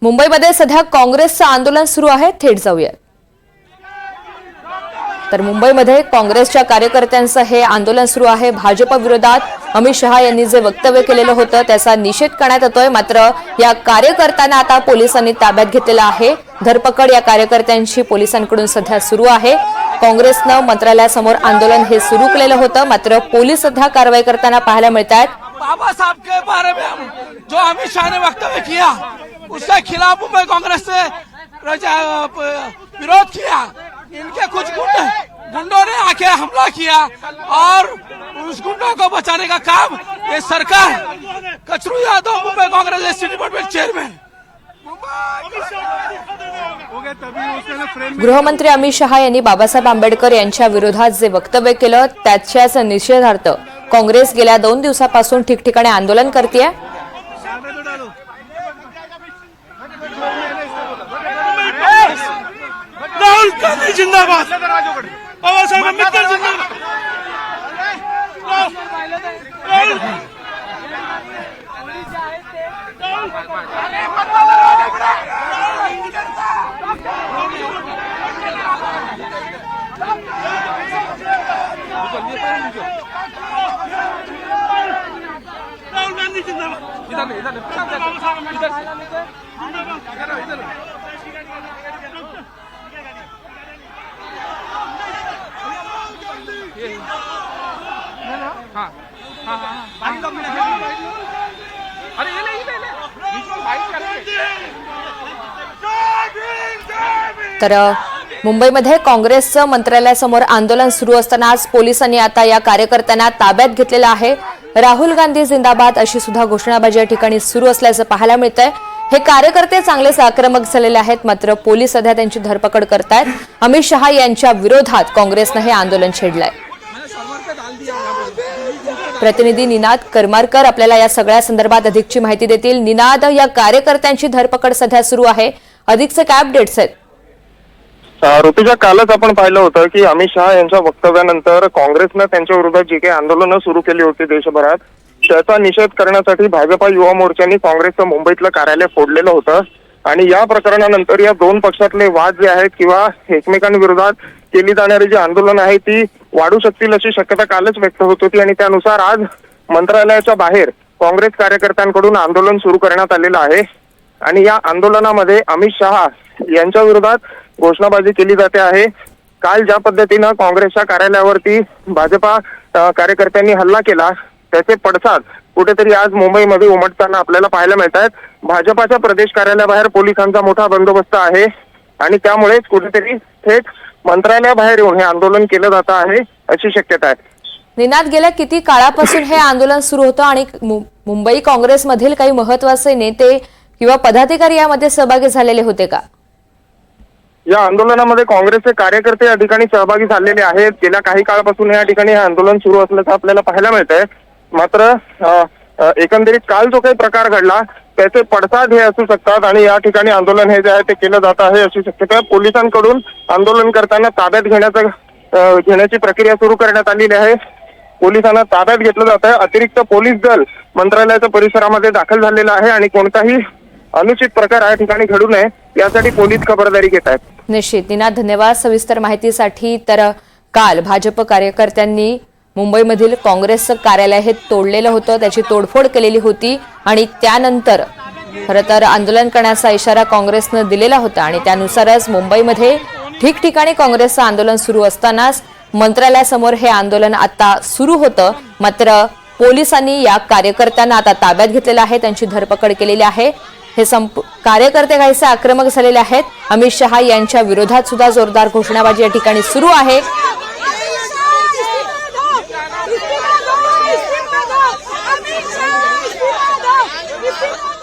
मुंबईमध्ये सध्या काँग्रेसचं आंदोलन सुरू आहे। थेट जाऊया। तर मुंबईमध्ये काँग्रेसच्या कार्यकर्त्यांचं हे आंदोलन सुरू आहे। भाजप विरोधात अमित शहा यांनी जे वक्तव्य केलेलं होतं त्याचा निषेध करण्यात येतोय। मात्र या कार्यकर्त्यांना आता पोलिसांनी ताब्यात घेतलेलं आहे। धरपकड या कार्यकर्त्यांची पोलिसांकडून सध्या सुरू आहे। काँग्रेसनं मंत्रालयासमोर आंदोलन हे सुरू केलेलं होतं, मात्र पोलीस सध्या कारवाई करताना पाहायला मिळतात। बाबा साहब के बारे में जो अमित शाह ने वक्तव्य किया उसके खिलाफ मुंबई कांग्रेस ने विरोध किया। इनके कुछ गुंडों ने आके हमला किया और उस गुंडों को बचाने का काम ये सरकार कचरू यादव मुंबई कांग्रेस डिपार्टमेंट चेयरमैन गृहमंत्री अमित शहा यांनी बाबासाहेब आंबेडकर यांच्या विरोधात जे वक्तव्य केलं त्याच्याच निषेधार्थ काँग्रेस गेल्या 2 दिवसापासून ठिकठिकाणी आंदोलन करतेय। राहुल गांधी जिंदाबाद, बाबासाहेब आंबेडकर जिंदाबाद। राहुल गांधी जिंदाबाद, तर मुंबईमध्ये काँग्रेसचं मंत्रालयासमोर आंदोलन सुरू असताना आज पोलिसांनी आता या कार्यकर्त्यांना ताब्यात घेतलेलं आहे। राहुल गांधी जिंदाबाद अशी सुद्धा घोषणाबाजी या ठिकाणी सुरू असल्याचं पाहायला मिळतंय। हे कार्यकर्ते चांगलेच आक्रमक झालेले आहेत, मात्र पोलीस सध्या त्यांची धरपकड करतायत। अमित शहा यांच्या विरोधात काँग्रेसनं हे आंदोलन छेडलंय। प्रतिनिधी निनाद करमारकर आपल्याला या सगळ्या संदर्भात अधिकची माहिती देतील। निनाद, या कार्यकर्त्यांची धरपकड सध्या सुरू आहे, अधिकचे काय अपडेट्स आहेत? ऋतुजा, कालच आपण पाहिलं होतं की अमित शहा यांच्या वक्तव्यानंतर काँग्रेसनं त्यांच्या विरोधात जी काही आंदोलनं सुरू केली होती देशभरात, त्याचा निषेध करण्यासाठी भाजपा युवा मोर्चाने काँग्रेसचं मुंबईतलं कार्यालय फोडलेलं होतं। आणि या प्रकरणानंतर या दोन पक्षातले वाद जे आहेत किंवा एकमेकांविरोधात केली जाणारी जी आंदोलन आहे ती वाढू शकतील अशी शक्यता कालच व्यक्त होत होती। आणि त्यानुसार आज मंत्रालयाच्या बाहेर काँग्रेस कार्यकर्त्यांकडून आंदोलन सुरू करण्यात आलेलं आहे। आणि या आंदोलनामध्ये अमित शहा यांच्या विरोधात घोषणाबाजी केली जाते आहे। काल ज्या पद्धतीनं काँग्रेसच्या कार्यालयावरती भाजपा कार्यकर्त्यांनी हल्ला केला त्याचे पडसाद कुठेतरी आज मुंबईमध्ये उमटताना आपल्याला पाहायला मिळत आहेत। भाजपाच्या प्रदेश कार्यालयाबाहेर पोलिसांचा मोठा बंदोबस्त आहे आणि त्यामुळेच कुठेतरी थेट मंत्रालयाबाहेर येऊन हे आंदोलन केलं जात आहे अशी शक्यता आहे। निनाद, गेल्या किती काळापासून हे आंदोलन सुरू होतं आणि मुंबई काँग्रेसमधील काही महत्त्वाचे नेते किंवा पदाधिकारी यामध्ये सहभागी झालेले होते का? या आंदोलनामध्ये काँग्रेसचे कार्यकर्ते या ठिकाणी सहभागी झालेले आहेत। गेल्या काही काळापासून या ठिकाणी हे आंदोलन सुरू असल्याचं आपल्याला पाहायला मिळतंय। मात्र एकंदरीत काल जो काही प्रकार घडला त्याचे पडसाद हे असू शकतात आणि या ठिकाणी आंदोलन हे जे आहे ते केलं जात आहे अशी शक्यता पोलिसांकडून आंदोलन करताना ताब्यात घेण्याची प्रक्रिया सुरू करण्यात आलेली आहे। पोलिसांना ताब्यात घेतलं जात आहे। अतिरिक्त पोलीस दल मंत्रालयाच्या परिसरामध्ये दाखल झालेलं आहे आणि कोणताही अनुचित प्रकार या ठिकाणी घडू नये यासाठी पोलीस खबरदारी घेत आहेत। निश्चित निनाद, धन्यवाद सविस्तर माहितीसाठी। तर काल भाजप कार्यकर्त्यांनी मुंबईमधील काँग्रेसचं कार्यालय हे तोडलेलं होतं, त्याची तोडफोड केलेली होती आणि त्यानंतर खरं तर आंदोलन करण्याचा इशारा काँग्रेसनं दिलेला होता आणि त्यानुसारच मुंबईमध्ये ठिकठिकाणी काँग्रेसचं आंदोलन सुरू असतानाच मंत्रालयासमोर हे आंदोलन आता सुरू होतं। मात्र पोलिसांनी या कार्यकर्त्यांना आता ताब्यात घेतलेलं आहे, त्यांची धरपकड केलेली आहे। हे कार्यकर्ते काहीसे आक्रमक झालेले आहेत। अमित शहा यांच्या विरोधात सुद्धा जोरदार घोषणाबाजी या ठिकाणी सुरू आहे। अमित शहा